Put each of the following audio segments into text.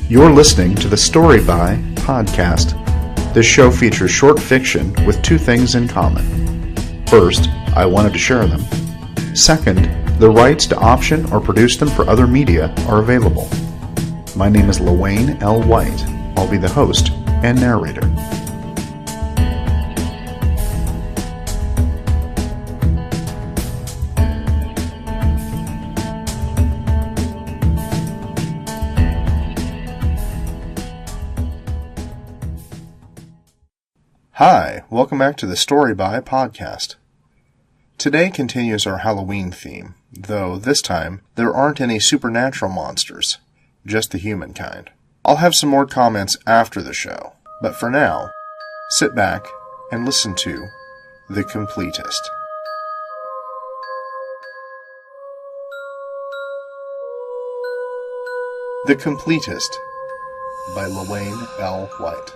You're listening to the Story By podcast. This show features short fiction with two things in common. First, I wanted to share them. Second, the rights to option or produce them for other media are available. My name is Lewayne L. White. I'll be the host and narrator. Hi, welcome back to the Story By podcast. Today continues our Halloween theme, though this time there aren't any supernatural monsters, just the human kind. I'll have some more comments after the show, but for now, sit back and listen to The Completist. The Completist by Lewayne L. White.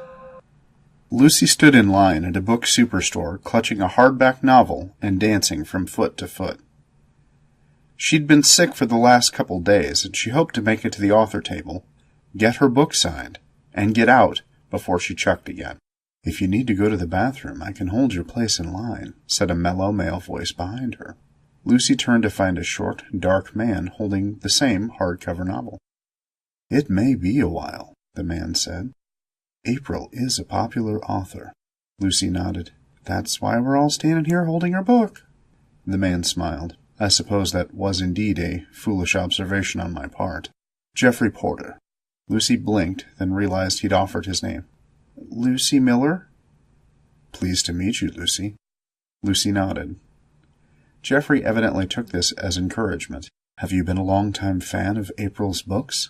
Lucy stood in line at a book superstore, clutching a hardback novel and dancing from foot to foot. She'd been sick for the last couple days, and she hoped to make it to the author table, get her book signed, and get out before she chucked again. "If you need to go to the bathroom, I can hold your place in line," said a mellow male voice behind her. Lucy turned to find a short, dark man holding the same hardcover novel. "It may be a while," the man said. "April is a popular author." Lucy nodded. "That's why we're all standing here holding our book." The man smiled. "I suppose that was indeed a foolish observation on my part. Geoffrey Porter." Lucy blinked, then realized he'd offered his name. "Lucy Miller?" "Pleased to meet you, Lucy." Lucy nodded. Geoffrey evidently took this as encouragement. "Have you been a long-time fan of April's books?"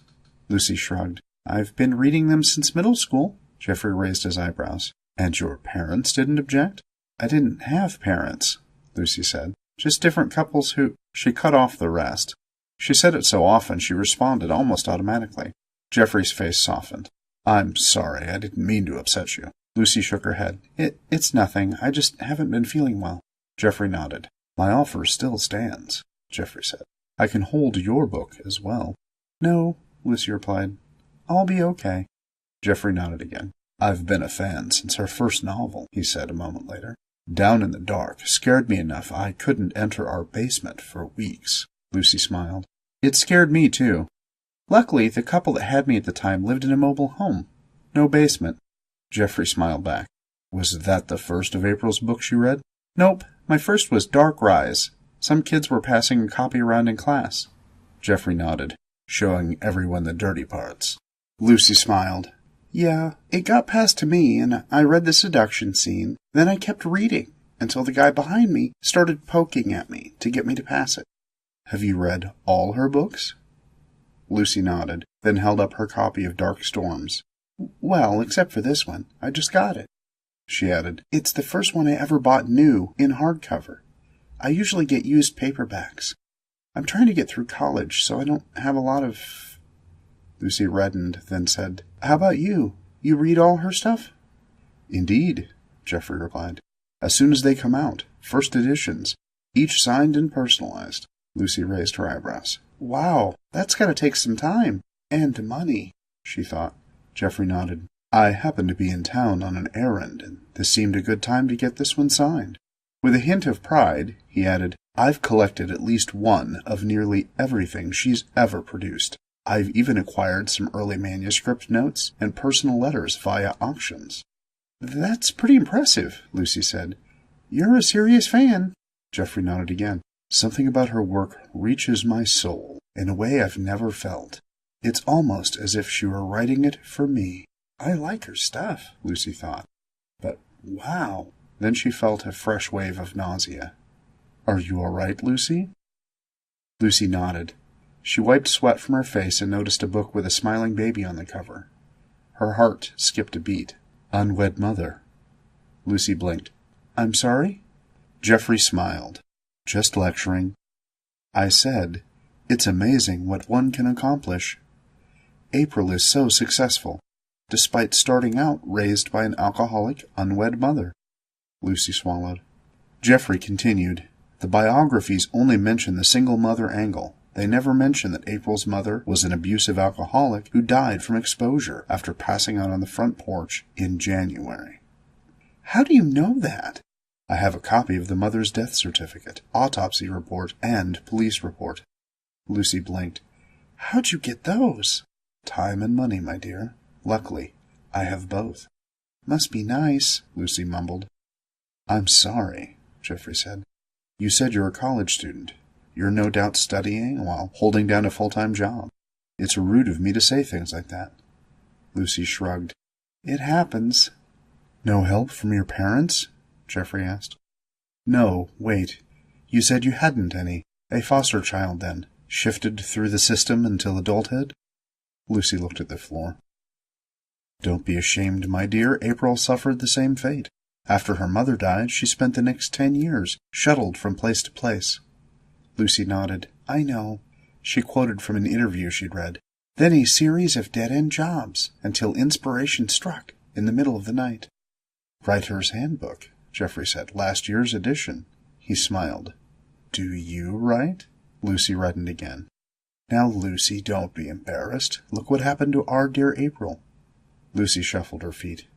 Lucy shrugged. "I've been reading them since middle school." Geoffrey raised his eyebrows. "And your parents didn't object?" "I didn't have parents," Lucy said. "Just different couples who—" She cut off the rest. She said it so often she responded almost automatically. Geoffrey's face softened. "I'm sorry, I didn't mean to upset you." Lucy shook her head. It's nothing. I just haven't been feeling well." Geoffrey nodded. "My offer still stands," Geoffrey said. "I can hold your book as well." "No," Lucy replied. "I'll be okay." Geoffrey nodded again. "I've been a fan since her first novel," he said a moment later. "Down in the Dark scared me enough I couldn't enter our basement for weeks." Lucy smiled. "It scared me, too. Luckily, the couple that had me at the time lived in a mobile home. No basement." Geoffrey smiled back. "Was that the first of April's books you read?" "Nope. My first was Dark Rise. Some kids were passing a copy around in class." Geoffrey nodded, showing everyone the dirty parts. Lucy smiled. "Yeah, it got passed to me, and I read the seduction scene. Then I kept reading, until the guy behind me started poking at me to get me to pass it." "Have you read all her books?" Lucy nodded, then held up her copy of Dark Storms. "Well, except for this one. I just got it." She added, "It's the first one I ever bought new, in hardcover. I usually get used paperbacks. I'm trying to get through college, so I don't have a lot of—" Lucy reddened, then said, "How about you? You read all her stuff?" "Indeed," Geoffrey replied. "As soon as they come out, first editions, each signed and personalized." Lucy raised her eyebrows. "Wow, that's got to take some time. And money," she thought. Geoffrey nodded. "I happened to be in town on an errand, and this seemed a good time to get this one signed." With a hint of pride, he added, "I've collected at least one of nearly everything she's ever produced. I've even acquired some early manuscript notes and personal letters via auctions." "That's pretty impressive," Lucy said. "You're a serious fan." Geoffrey nodded again. "Something about her work reaches my soul in a way I've never felt. It's almost as if she were writing it for me." "I like her stuff," Lucy thought. But wow. Then she felt a fresh wave of nausea. "Are you all right, Lucy?" Lucy nodded. She wiped sweat from her face and noticed a book with a smiling baby on the cover. Her heart skipped a beat. "Unwed Mother." Lucy blinked. "I'm sorry?" Geoffrey smiled. "Just lecturing. I said, it's amazing what one can accomplish. April is so successful, despite starting out raised by an alcoholic, unwed mother." Lucy swallowed. Geoffrey continued, "The biographies only mention the single mother angle, They never mention that April's mother was an abusive alcoholic who died from exposure after passing out on the front porch in January. How do you know that? I have a copy of the mother's death certificate, autopsy report, and police report. Lucy blinked. How'd you get those? Time and money, my dear. Luckily, I have both. Must be nice, Lucy mumbled. I'm sorry, Geoffrey said. You said you're a college student. You're no doubt studying while holding down a full-time job. It's rude of me to say things like that. Lucy shrugged. It happens. No help from your parents? Geoffrey asked. No, wait. You said you hadn't any. A foster child, then, shifted through the system until adulthood? Lucy looked at the floor. Don't be ashamed, my dear. April suffered the same fate. After her mother died, she spent the next 10 years shuttled from place to place. Lucy nodded. I know. She quoted from an interview she'd read. Then a series of dead-end jobs, until inspiration struck in the middle of the night. Writer's Handbook, Geoffrey said. Last year's edition. He smiled. Do you write? Lucy reddened again. Now, Lucy, don't be embarrassed. Look what happened to our dear April. Lucy shuffled her feet.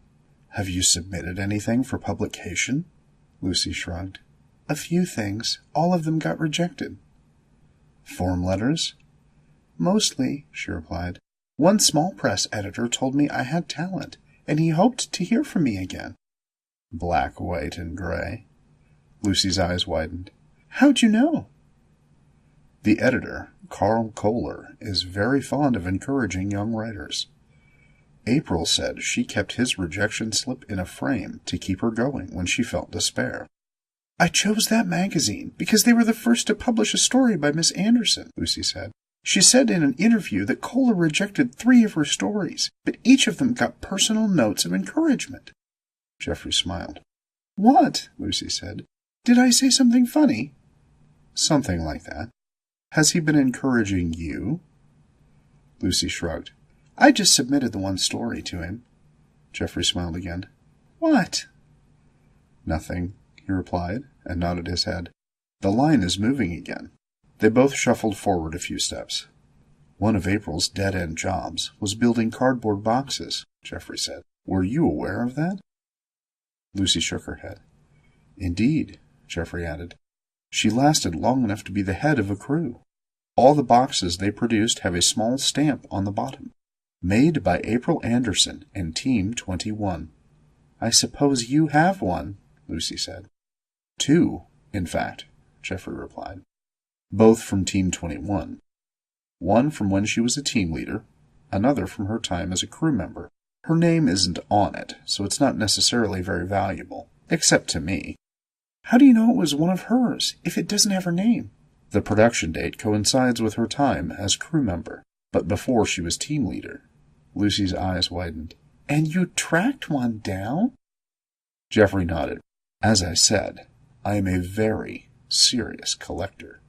Have you submitted anything for publication? Lucy shrugged. A few things. All of them got rejected. Form letters? Mostly, she replied. One small press editor told me I had talent, and he hoped to hear from me again. Black, white, and gray. Lucy's eyes widened. How'd you know? The editor, Carl Kohler, is very fond of encouraging young writers. April said she kept his rejection slip in a frame to keep her going when she felt despair. I chose that magazine because they were the first to publish a story by Miss Anderson, Lucy said. She said in an interview that Kohler rejected 3 of her stories, but each of them got personal notes of encouragement. Geoffrey smiled. What? Lucy said. Did I say something funny? Something like that. Has he been encouraging you? Lucy shrugged. I just submitted the one story to him. Geoffrey smiled again. What? Nothing, he replied, and nodded his head. The line is moving again. They both shuffled forward a few steps. One of April's dead-end jobs was building cardboard boxes, Geoffrey said. Were you aware of that? Lucy shook her head. Indeed, Geoffrey added. She lasted long enough to be the head of a crew. All the boxes they produced have a small stamp on the bottom. Made by April Anderson and Team 21. I suppose you have one, Lucy said. 2, in fact, Geoffrey replied. Both from Team 21. One from when she was a team leader, another from her time as a crew member. Her name isn't on it, so it's not necessarily very valuable, except to me. How do you know it was one of hers, if it doesn't have her name? The production date coincides with her time as crew member, but before she was team leader. Lucy's eyes widened. And you tracked one down? Geoffrey nodded. As I said, I am a very serious collector.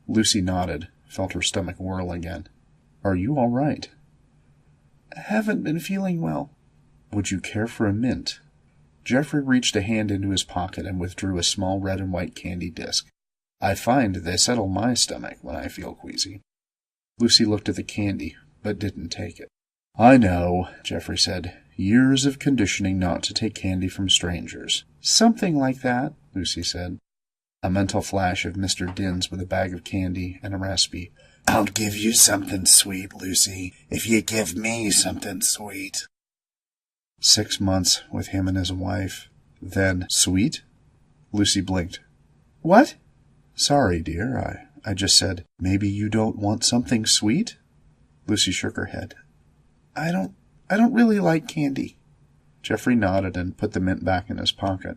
Lucy nodded, felt her stomach whirl again. Are you all right? I haven't been feeling well. Would you care for a mint? Geoffrey reached a hand into his pocket and withdrew a small red and white candy disc. I find they settle my stomach when I feel queasy. Lucy looked at the candy, but didn't take it. I know, Geoffrey said. Years of conditioning not to take candy from strangers. Something like that, Lucy said. A mental flash of Mr. Dins with a bag of candy and a raspy, I'll give you something sweet, Lucy, if you give me something sweet. 6 months with him and his wife. Then, sweet? Lucy blinked. What? Sorry, dear, I just said, maybe you don't want something sweet? Lucy shook her head. I don't really like candy. Geoffrey nodded and put the mint back in his pocket.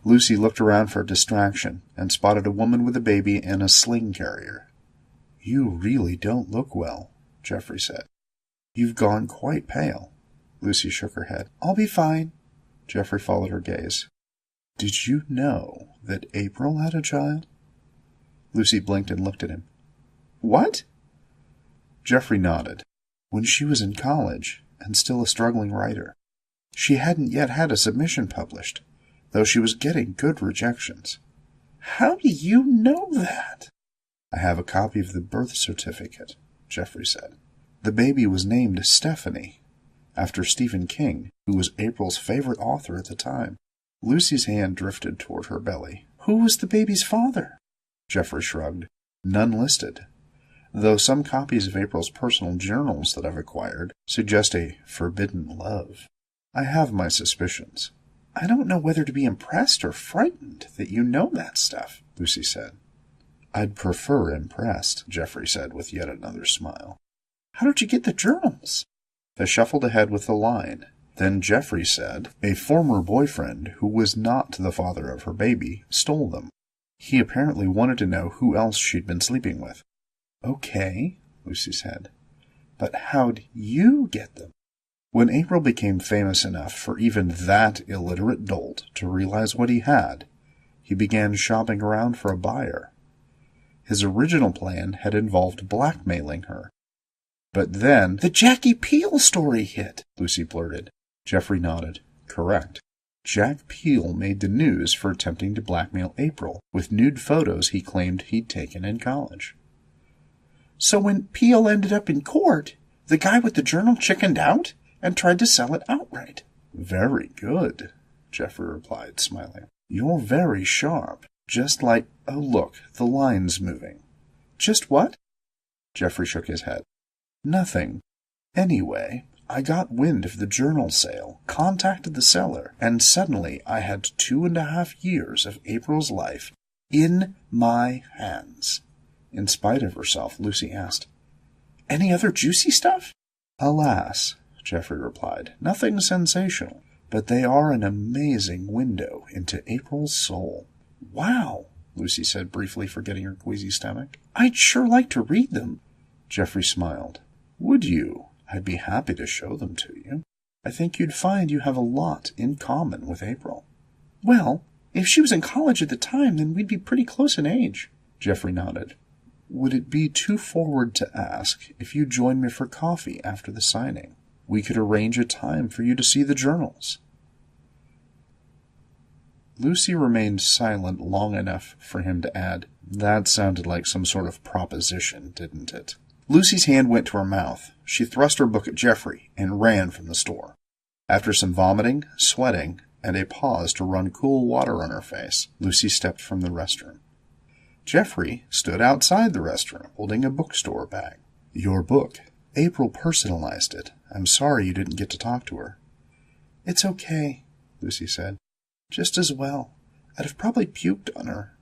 Lucy looked around for a distraction and spotted a woman with a baby and a sling carrier. You really don't look well, Geoffrey said. You've gone quite pale. Lucy shook her head. I'll be fine. Geoffrey followed her gaze. Did you know that April had a child? Lucy blinked and looked at him. What? Geoffrey nodded. When she was in college, and still a struggling writer, she hadn't yet had a submission published, though she was getting good rejections. How do you know that? I have a copy of the birth certificate, Geoffrey said. The baby was named Stephanie, after Stephen King, who was April's favorite author at the time. Lucy's hand drifted toward her belly. Who was the baby's father? Geoffrey shrugged. None listed, though some copies of April's personal journals that I've acquired suggest a forbidden love. I have my suspicions. I don't know whether to be impressed or frightened that you know that stuff, Lucy said. I'd prefer impressed, Geoffrey said with yet another smile. How did you get the journals? They shuffled ahead with the line. Then Geoffrey said, a former boyfriend, who was not the father of her baby, stole them. He apparently wanted to know who else she'd been sleeping with. Okay, Lucy said. But how'd you get them? When April became famous enough for even that illiterate dolt to realize what he had, he began shopping around for a buyer. His original plan had involved blackmailing her. But then... The Jackie Peel story hit, Lucy blurted. Geoffrey nodded. Correct. Jack Peel made the news for attempting to blackmail April with nude photos he claimed he'd taken in college. So when Peel ended up in court, the guy with the journal chickened out and tried to sell it outright. Very good, Geoffrey replied, smiling. You're very sharp. Just like... Oh, look, the line's moving. Just what? Geoffrey shook his head. Nothing. Anyway, I got wind of the journal sale, contacted the seller, and suddenly I had 2.5 years of April's life in my hands. In spite of herself, Lucy asked, Any other juicy stuff? Alas, Geoffrey replied, nothing sensational, but they are an amazing window into April's soul. Wow, Lucy said briefly, forgetting her queasy stomach. I'd sure like to read them. Geoffrey smiled. Would you? I'd be happy to show them to you. I think you'd find you have a lot in common with April. Well, if she was in college at the time, then we'd be pretty close in age. Geoffrey nodded. Would it be too forward to ask if you'd join me for coffee after the signing? We could arrange a time for you to see the journals. Lucy remained silent long enough for him to add, That sounded like some sort of proposition, didn't it? Lucy's hand went to her mouth. She thrust her book at Geoffrey and ran from the store. After some vomiting, sweating, and a pause to run cool water on her face, Lucy stepped from the restroom. Geoffrey stood outside the restroom, holding a bookstore bag. Your book. April personalized it. I'm sorry you didn't get to talk to her. It's okay, Lucy said. Just as well. I'd have probably puked on her.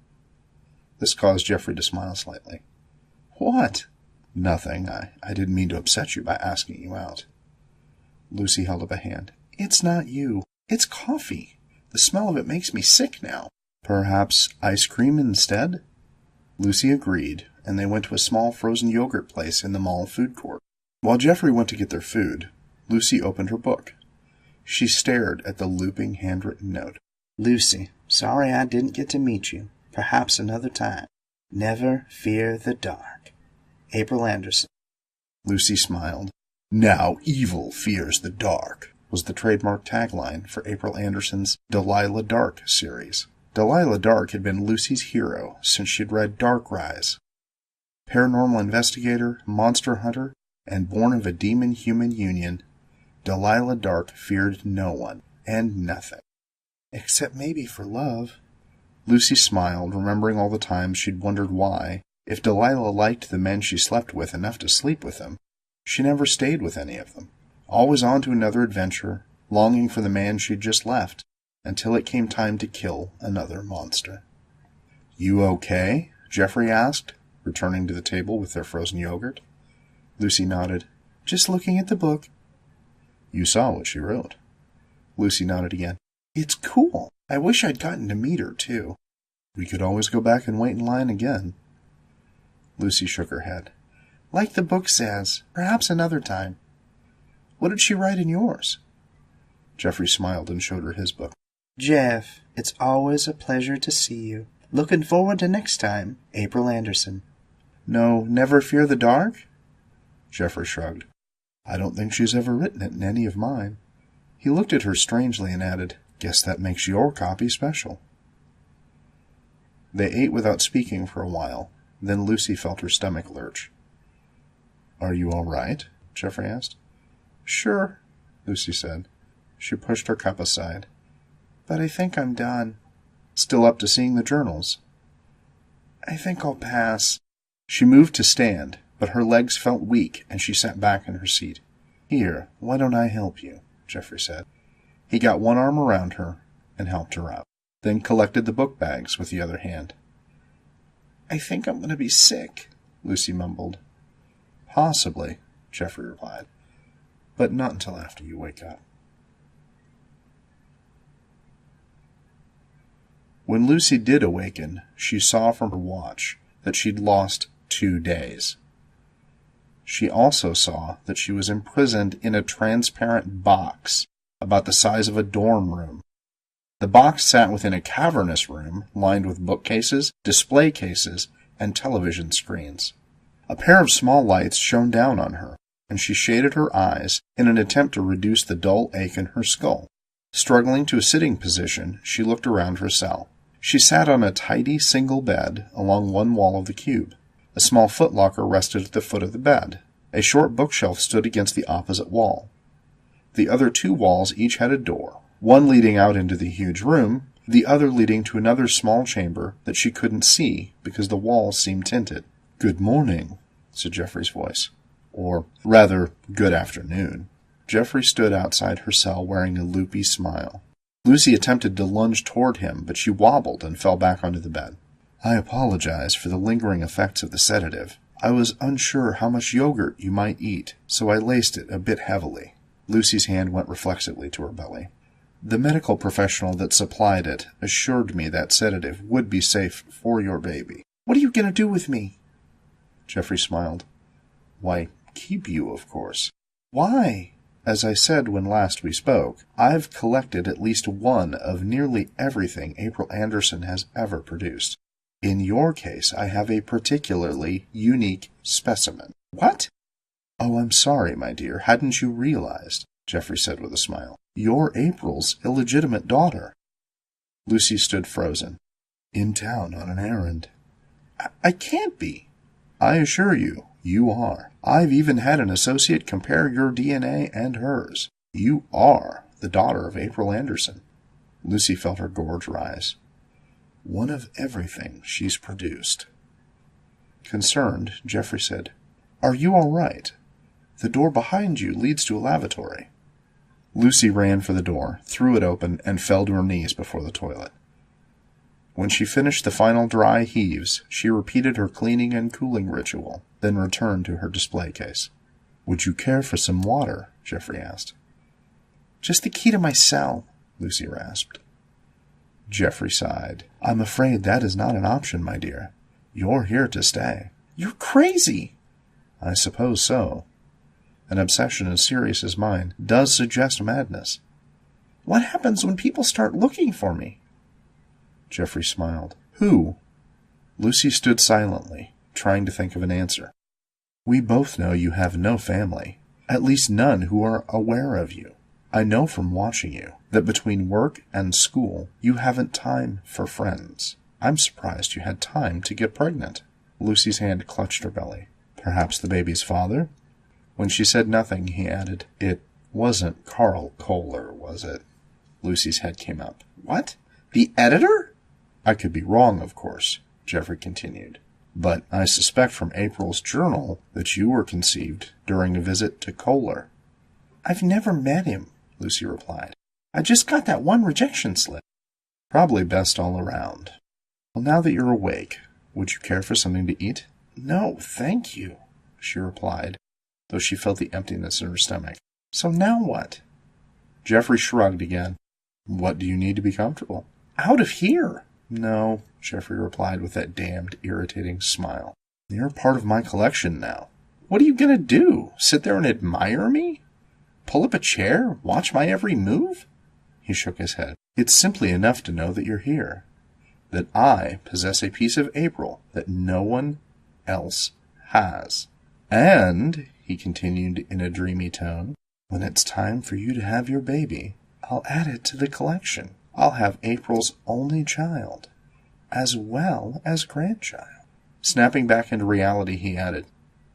This caused Geoffrey to smile slightly. What? Nothing. I didn't mean to upset you by asking you out. Lucy held up a hand. It's not you. It's coffee. The smell of it makes me sick now. Perhaps ice cream instead? Lucy agreed, and they went to a small frozen yogurt place in the mall food court. While Geoffrey went to get their food, Lucy opened her book. She stared at the looping handwritten note. Lucy, sorry I didn't get to meet you. Perhaps another time. Never fear the dark. April Anderson. Lucy smiled. Now evil fears the dark was the trademark tagline for April Anderson's Delilah Dark series. Delilah Dark had been Lucy's hero since she'd read Dark Rise. Paranormal investigator, monster hunter, and born of a demon-human union, Delilah Dark feared no one and nothing. Except maybe for love. Lucy smiled, remembering all the times she'd wondered why, if Delilah liked the men she slept with enough to sleep with them, she never stayed with any of them. Always on to another adventure, longing for the man she'd just left, until it came time to kill another monster. You okay? Geoffrey asked, returning to the table with their frozen yogurt. Lucy nodded. Just looking at the book. You saw what she wrote. Lucy nodded again. It's cool. I wish I'd gotten to meet her, too. We could always go back and wait in line again. Lucy shook her head. Like the book says, perhaps another time. What did she write in yours? Geoffrey smiled and showed her his book. Jeff, it's always a pleasure to see you. Looking forward to next time. April Anderson. No, Never Fear the Dark? Geoffrey shrugged. I don't think she's ever written it in any of mine. He looked at her strangely and added, Guess that makes your copy special. They ate without speaking for a while. Then Lucy felt her stomach lurch. "Are you all right?" Geoffrey asked. "Sure," Lucy said. She pushed her cup aside. "But I think I'm done. "Still up to seeing the journals?" I think I'll pass." She moved to stand, but her legs felt weak, and she sat back in her seat. "Here, why don't I help you?" Geoffrey said. He got one arm around her and helped her up, then collected the book bags with the other hand. "I think I'm going to be sick," Lucy mumbled. "Possibly," Geoffrey replied, "but not until after you wake up." When Lucy did awaken, she saw from her watch that she'd lost 2 days. She also saw that she was imprisoned in a transparent box about the size of a dorm room. The box sat within a cavernous room lined with bookcases, display cases, and television screens. A pair of small lights shone down on her, and she shaded her eyes in an attempt to reduce the dull ache in her skull. Struggling to a sitting position, she looked around her cell. She sat on a tidy single bed along one wall of the cube. A small footlocker rested at the foot of the bed. A short bookshelf stood against the opposite wall. The other 2 walls each had a door, one leading out into the huge room, the other leading to another small chamber that she couldn't see because the walls seemed tinted. "Good morning," said Geoffrey's voice. Or, rather, good afternoon. Geoffrey stood outside her cell wearing a loopy smile. Lucy attempted to lunge toward him, but she wobbled and fell back onto the bed. "I apologize for the lingering effects of the sedative. I was unsure how much yogurt you might eat, so I laced it a bit heavily." Lucy's hand went reflexively to her belly. "The medical professional that supplied it assured me that sedative would be safe for your baby." "What are you going to do with me?" Geoffrey smiled. "Why, keep you, of course. Why?" As I said when last we spoke, I've collected at least one of nearly everything April Anderson has ever produced. In your case, I have a particularly unique specimen." "What?" "Oh, I'm sorry, my dear. Hadn't you realized?" Geoffrey said with a smile. "You're April's illegitimate daughter." Lucy stood frozen. "In town on an errand." I can't be." "I assure you, you are. I've even had an associate compare your DNA and hers. You are the daughter of April Anderson." Lucy felt her gorge rise. "One of everything she's produced." Concerned, Geoffrey said, "Are you all right? The door behind you leads to a lavatory." Lucy ran for the door, threw it open, and fell to her knees before the toilet. When she finished the final dry heaves, she repeated her cleaning and cooling ritual, then returned to her display case. "Would you care for some water?" Geoffrey asked. "Just the key to my cell," Lucy rasped. Geoffrey sighed. "I'm afraid that is not an option, my dear. You're here to stay." "You're crazy." "I suppose so. An obsession as serious as mine does suggest madness." "What happens when people start looking for me?" Geoffrey smiled. "Who?" Lucy stood silently, trying to think of an answer. "We both know you have no family, at least none who are aware of you. I know from watching you that between work and school you haven't time for friends. I'm surprised you had time to get pregnant." Lucy's hand clutched her belly. "Perhaps the baby's father?" When she said nothing, he added, "It wasn't Carl Kohler, was it?" Lucy's head came up. "What? The editor?" "I could be wrong, of course," Geoffrey continued, "but I suspect from April's journal that you were conceived during a visit to Kohler." "I've never met him," Lucy replied. "I just got that one rejection slip." "Probably best all around. Well, now that you're awake, would you care for something to eat?" "No, thank you," she replied, though she felt the emptiness in her stomach. "So now what?" Geoffrey shrugged again. "What do you need to be comfortable?" "Out of here." "No," Geoffrey replied with that damned irritating smile. "You're part of my collection now." "What are you going to do? Sit there and admire me? Pull up a chair? Watch my every move?" He shook his head. "It's simply enough to know that you're here, that I possess a piece of April that no one else has. And," he continued in a dreamy tone, "when it's time for you to have your baby, I'll add it to the collection. I'll have April's only child, as well as grandchild." Snapping back into reality, he added,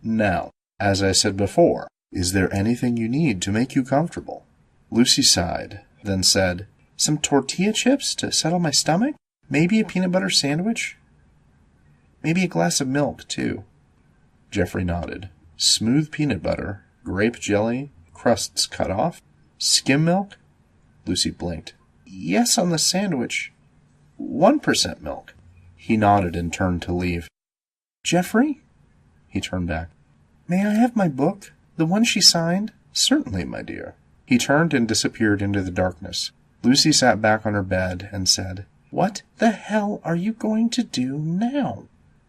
"Now, as I said before, is there anything you need to make you comfortable?" Lucy sighed, then said, "Some tortilla chips to settle my stomach? Maybe a peanut butter sandwich? Maybe a glass of milk, too." Jeffrey nodded. Smooth peanut butter, grape jelly, crusts cut off, skim milk? Lucy blinked. "Yes, on the sandwich. 1% milk." He nodded and turned to leave. "Jeffrey?" He turned back. "May I have my book? The one she signed?" "Certainly, my dear." He turned and disappeared into the darkness. Lucy sat back on her bed and said, "What the hell are you going to do now?"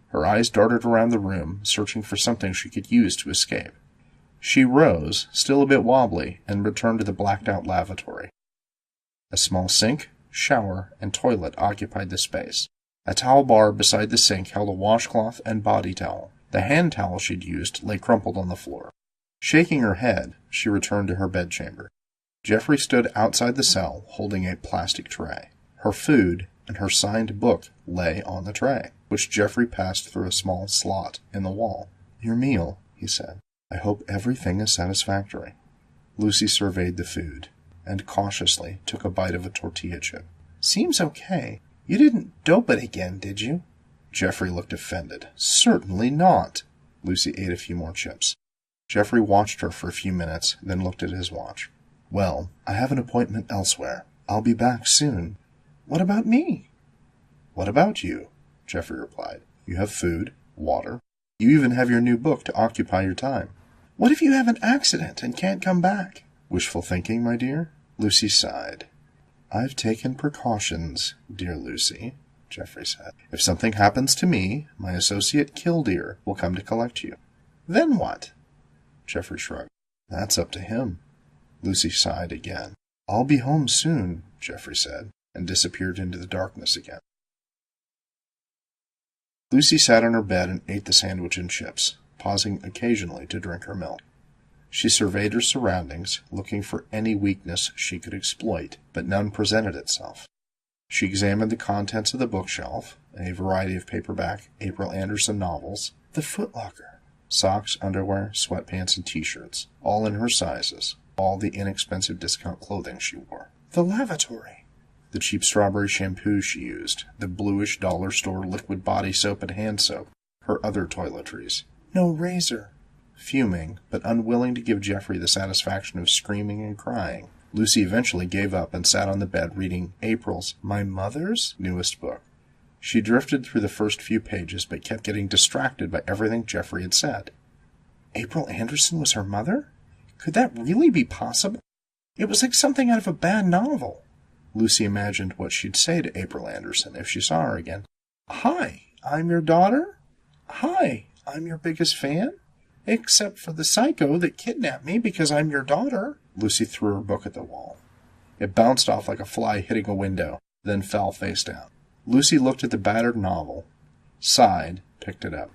Her eyes darted around the room, searching for something she could use to escape. She rose, still a bit wobbly, and returned to the blacked-out lavatory. A small sink, shower, and toilet occupied the space. A towel bar beside the sink held a washcloth and body towel. The hand towel she'd used lay crumpled on the floor. Shaking her head, she returned to her bedchamber. Jeffrey stood outside the cell, holding a plastic tray. Her food and her signed book lay on the tray, which Jeffrey passed through a small slot in the wall. "Your meal," he said. "I hope everything is satisfactory." Lucy surveyed the food, and cautiously took a bite of a tortilla chip. "Seems okay. You didn't dope it again, did you?" Jeffrey looked offended. "Certainly not." Lucy ate a few more chips. Jeffrey watched her for a few minutes, then looked at his watch. "Well, I have an appointment elsewhere. I'll be back soon." "What about me?" "What about you?" Jeffrey replied. "You have food, water. You even have your new book to occupy your time." "What if you have an accident and can't come back?" "Wishful thinking, my dear?" Lucy sighed. "I've taken precautions, dear Lucy," Jeffrey said. "If something happens to me, my associate Killdeer will come to collect you." "Then what?" Jeffrey shrugged. "That's up to him." Lucy sighed again. "I'll be home soon," Jeffrey said, and disappeared into the darkness again. Lucy sat on her bed and ate the sandwich and chips, pausing occasionally to drink her milk. She surveyed her surroundings, looking for any weakness she could exploit, but none presented itself. She examined the contents of the bookshelf, a variety of paperback April Anderson novels, the footlocker, socks, underwear, sweatpants, and T-shirts, all in her sizes, all the inexpensive discount clothing she wore. The lavatory, the cheap strawberry shampoo she used, the bluish dollar store liquid body soap and hand soap, her other toiletries. No razor. Fuming, but unwilling to give Jeffrey the satisfaction of screaming and crying, Lucy eventually gave up and sat on the bed reading April's, my mother's, newest book. She drifted through the first few pages, but kept getting distracted by everything Jeffrey had said. April Anderson was her mother? Could that really be possible? It was like something out of a bad novel. Lucy imagined what she'd say to April Anderson if she saw her again. "Hi, I'm your daughter? Hi, I'm your biggest fan? Except for the psycho that kidnapped me because I'm your daughter." Lucy threw her book at the wall. It bounced off like a fly hitting a window, then fell face down. Lucy looked at the battered novel, sighed, picked it up.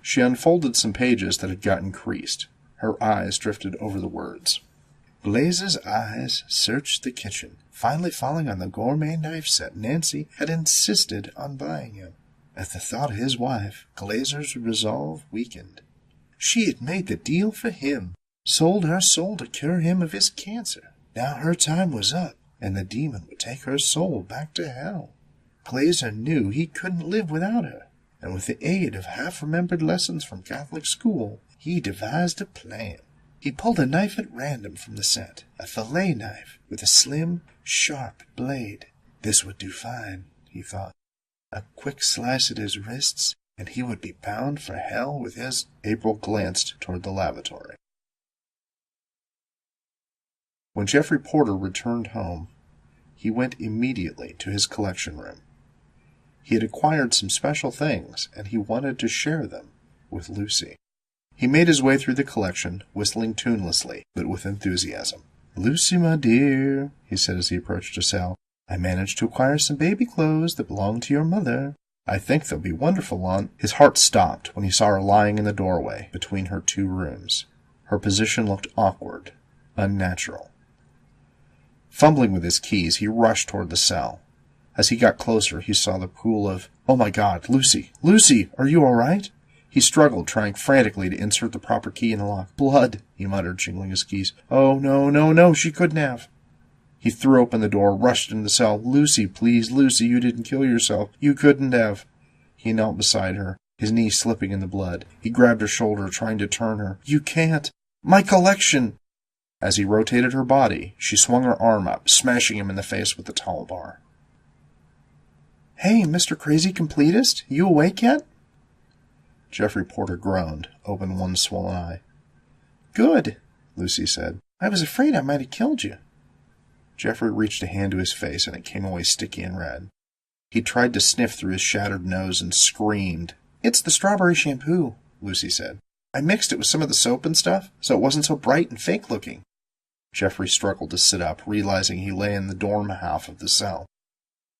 She unfolded some pages that had gotten creased. Her eyes drifted over the words. Blazer's eyes searched the kitchen, finally falling on the gourmet knife set Nancy had insisted on buying him. At the thought of his wife, Glazer's resolve weakened. She had made the deal for him, sold her soul to cure him of his cancer. Now her time was up, and the demon would take her soul back to hell. Glazer knew he couldn't live without her, and with the aid of half-remembered lessons from Catholic school, he devised a plan. He pulled a knife at random from the set, a fillet knife with a slim, sharp blade. This would do fine, he thought. A quick slice at his wrists, and he would be bound for hell with his... April glanced toward the lavatory. When Jeffrey Porter returned home, he went immediately to his collection room. He had acquired some special things, and he wanted to share them with Lucy. He made his way through the collection, whistling tunelessly, but with enthusiasm. "Lucy, my dear," he said as he approached her cell, "I managed to acquire some baby clothes that belong to your mother. I think they'll be wonderful on—" His heart stopped when he saw her lying in the doorway between her two rooms. Her position looked awkward, unnatural. Fumbling with his keys, he rushed toward the cell. As he got closer, he saw the pool of, "Oh my God, Lucy! Lucy, are you all right?" He struggled, trying frantically to insert the proper key in the lock. "Blood," he muttered, jingling his keys. "Oh, no, no, no, she couldn't have." He threw open the door, rushed into the cell. "Lucy, please, Lucy, you didn't kill yourself. You couldn't have." He knelt beside her, his knee slipping in the blood. He grabbed her shoulder, trying to turn her. "You can't. My collection!" As he rotated her body, she swung her arm up, smashing him in the face with the towel bar. "Hey, Mr. Crazy Completist, you awake yet?" Jeffrey Porter groaned, opened one swollen eye. "Good," Lucy said. "I was afraid I might have killed you." Jeffrey reached a hand to his face, and it came away sticky and red. He tried to sniff through his shattered nose and screamed. "It's the strawberry shampoo," Lucy said. "I mixed it with some of the soap and stuff, so it wasn't so bright and fake-looking." Jeffrey struggled to sit up, realizing he lay in the dorm half of the cell.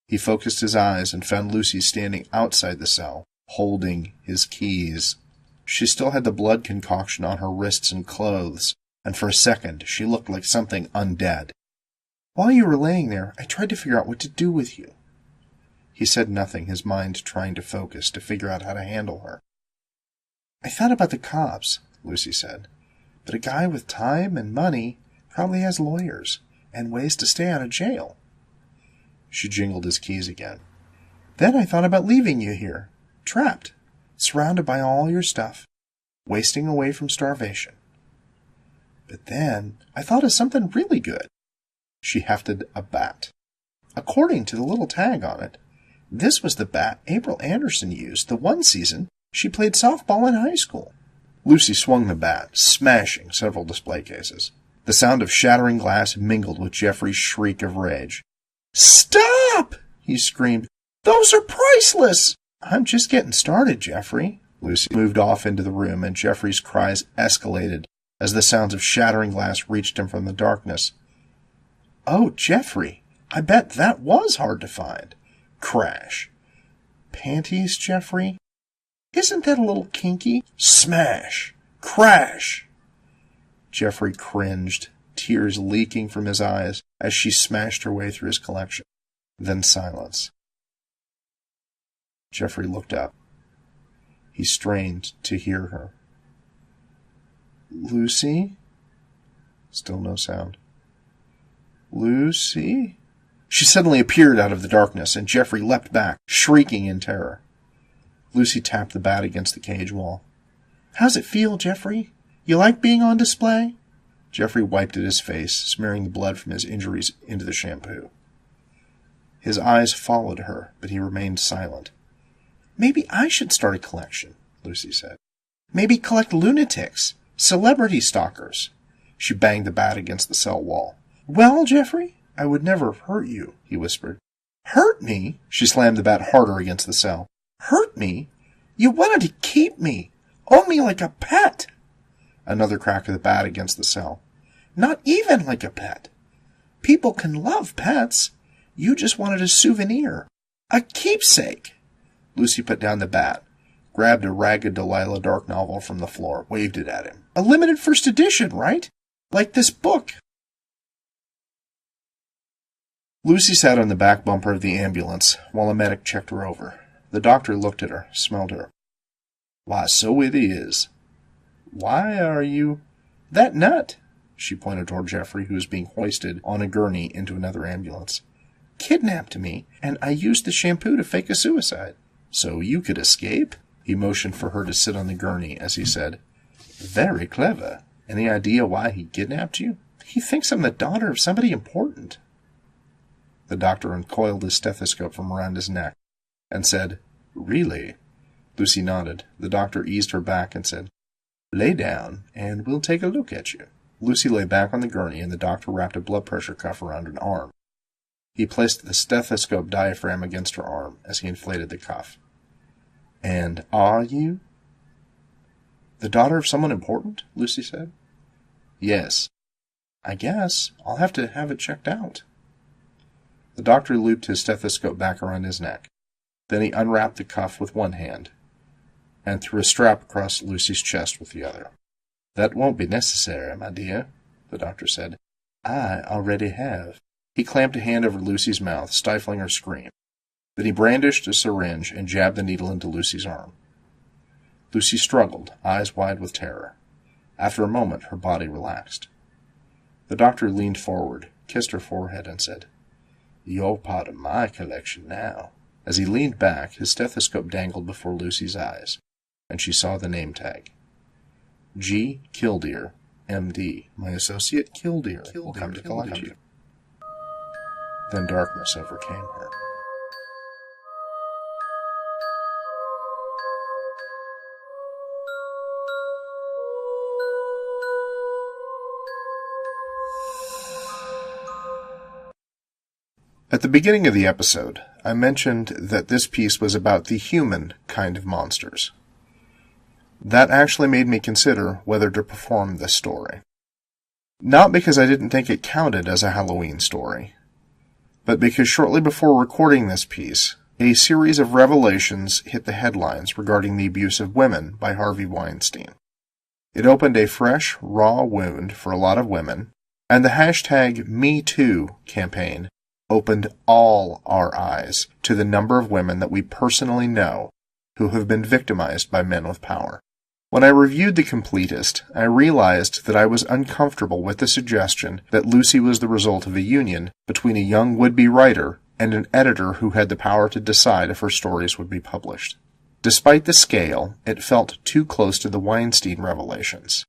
He focused his eyes and found Lucy standing outside the cell, holding his keys. She still had the blood concoction on her wrists and clothes, and for a second she looked like something undead. "While you were laying there, I tried to figure out what to do with you." He said nothing, his mind trying to focus, to figure out how to handle her. "I thought about the cops," Lucy said. "But a guy with time and money probably has lawyers and ways to stay out of jail." She jingled his keys again. "Then I thought about leaving you here, trapped, surrounded by all your stuff, wasting away from starvation. But then I thought of something really good." She hefted a bat. "According to the little tag on it, this was the bat April Anderson used the one season she played softball in high school." Lucy swung the bat, smashing several display cases. The sound of shattering glass mingled with Jeffrey's shriek of rage. "Stop!" he screamed. "Those are priceless!" "I'm just getting started, Jeffrey." Lucy moved off into the room, and Jeffrey's cries escalated as the sounds of shattering glass reached him from the darkness. "Oh, Jeffrey, I bet that was hard to find." Crash. "Panties, Jeffrey? Isn't that a little kinky?" Smash. Crash. Jeffrey cringed, tears leaking from his eyes as she smashed her way through his collection. Then silence. Jeffrey looked up. He strained to hear her. "Lucy?" Still no sound. "Lucy?" She suddenly appeared out of the darkness, and Jeffrey leapt back, shrieking in terror. Lucy tapped the bat against the cage wall. "How's it feel, Jeffrey? You like being on display?" Jeffrey wiped at his face, smearing the blood from his injuries into the shampoo. His eyes followed her, but he remained silent. "Maybe I should start a collection," Lucy said. "Maybe collect lunatics, celebrity stalkers." She banged the bat against the cell wall. "Well, Jeffrey, I would never have hurt you," he whispered. "Hurt me?" She slammed the bat harder against the cell. "Hurt me? You wanted to keep me, own me like a pet." Another crack of the bat against the cell. "Not even like a pet. People can love pets. You just wanted a souvenir, a keepsake." Lucy put down the bat, grabbed a ragged Delilah Dark novel from the floor, waved it at him. "A limited first edition, right? Like this book." Lucy sat on the back bumper of the ambulance while a medic checked her over. The doctor looked at her, smelled her. "Why, so it is. Why are you—" "That nut," she pointed toward Jeffrey, who was being hoisted on a gurney into another ambulance, "kidnapped me, and I used the shampoo to fake a suicide." "So you could escape?" He motioned for her to sit on the gurney as he said, "Very clever. Any idea why he kidnapped you?" "He thinks I'm the daughter of somebody important." The doctor uncoiled his stethoscope from around his neck and said, "Really?" Lucy nodded. The doctor eased her back and said, "Lay down, and we'll take a look at you." Lucy lay back on the gurney, and the doctor wrapped a blood pressure cuff around her arm. He placed the stethoscope diaphragm against her arm as he inflated the cuff. "And are you?" "The daughter of someone important?" Lucy said. "Yes." "I guess I'll have to have it checked out." The doctor looped his stethoscope back around his neck. Then he unwrapped the cuff with one hand and threw a strap across Lucy's chest with the other. "That won't be necessary, my dear," the doctor said. "I already have." He clamped a hand over Lucy's mouth, stifling her scream. Then he brandished a syringe and jabbed the needle into Lucy's arm. Lucy struggled, eyes wide with terror. After a moment, her body relaxed. The doctor leaned forward, kissed her forehead, and said, "You're part of my collection now." As he leaned back, his stethoscope dangled before Lucy's eyes, and she saw the name tag. G. Killdeer, M.D. My associate Killdeer will come to collect you. Then darkness overcame her. At the beginning of the episode, I mentioned that this piece was about the human kind of monsters. That actually made me consider whether to perform this story. Not because I didn't think it counted as a Halloween story, but because shortly before recording this piece, a series of revelations hit the headlines regarding the abuse of women by Harvey Weinstein. It opened a fresh, raw wound for a lot of women, and the hashtag #MeToo campaign opened all our eyes to the number of women that we personally know who have been victimized by men with power. When I reviewed The Completist, I realized that I was uncomfortable with the suggestion that Lucy was the result of a union between a young would-be writer and an editor who had the power to decide if her stories would be published. Despite the scale, it felt too close to the Weinstein revelations.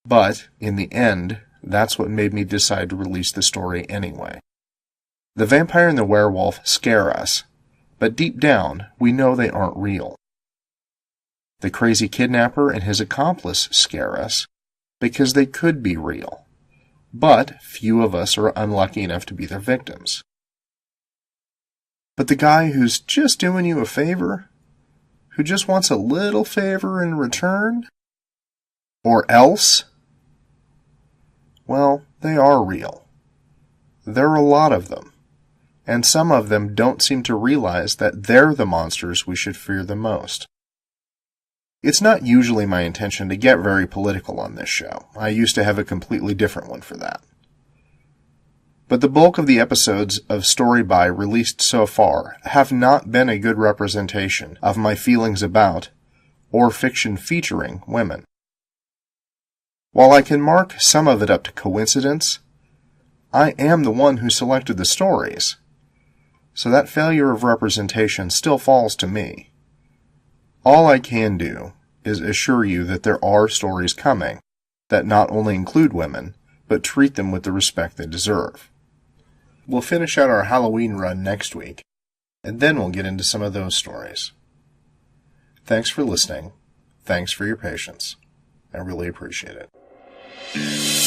But, in the end, that's what made me decide to release the story anyway. The vampire and the werewolf scare us, but deep down, we know they aren't real. The crazy kidnapper and his accomplice scare us, because they could be real, but few of us are unlucky enough to be their victims. But the guy who's just doing you a favor, who just wants a little favor in return, or else, well, they are real. There are a lot of them. And some of them don't seem to realize that they're the monsters we should fear the most. It's not usually my intention to get very political on this show. I used to have a completely different one for that. But the bulk of the episodes of Story By released so far have not been a good representation of my feelings about, or fiction featuring, women. While I can mark some of it up to coincidence, I am the one who selected the stories. So that failure of representation still falls to me. All I can do is assure you that there are stories coming that not only include women, but treat them with the respect they deserve. We'll finish out our Halloween run next week, and then we'll get into some of those stories. Thanks for listening. Thanks for your patience. I really appreciate it.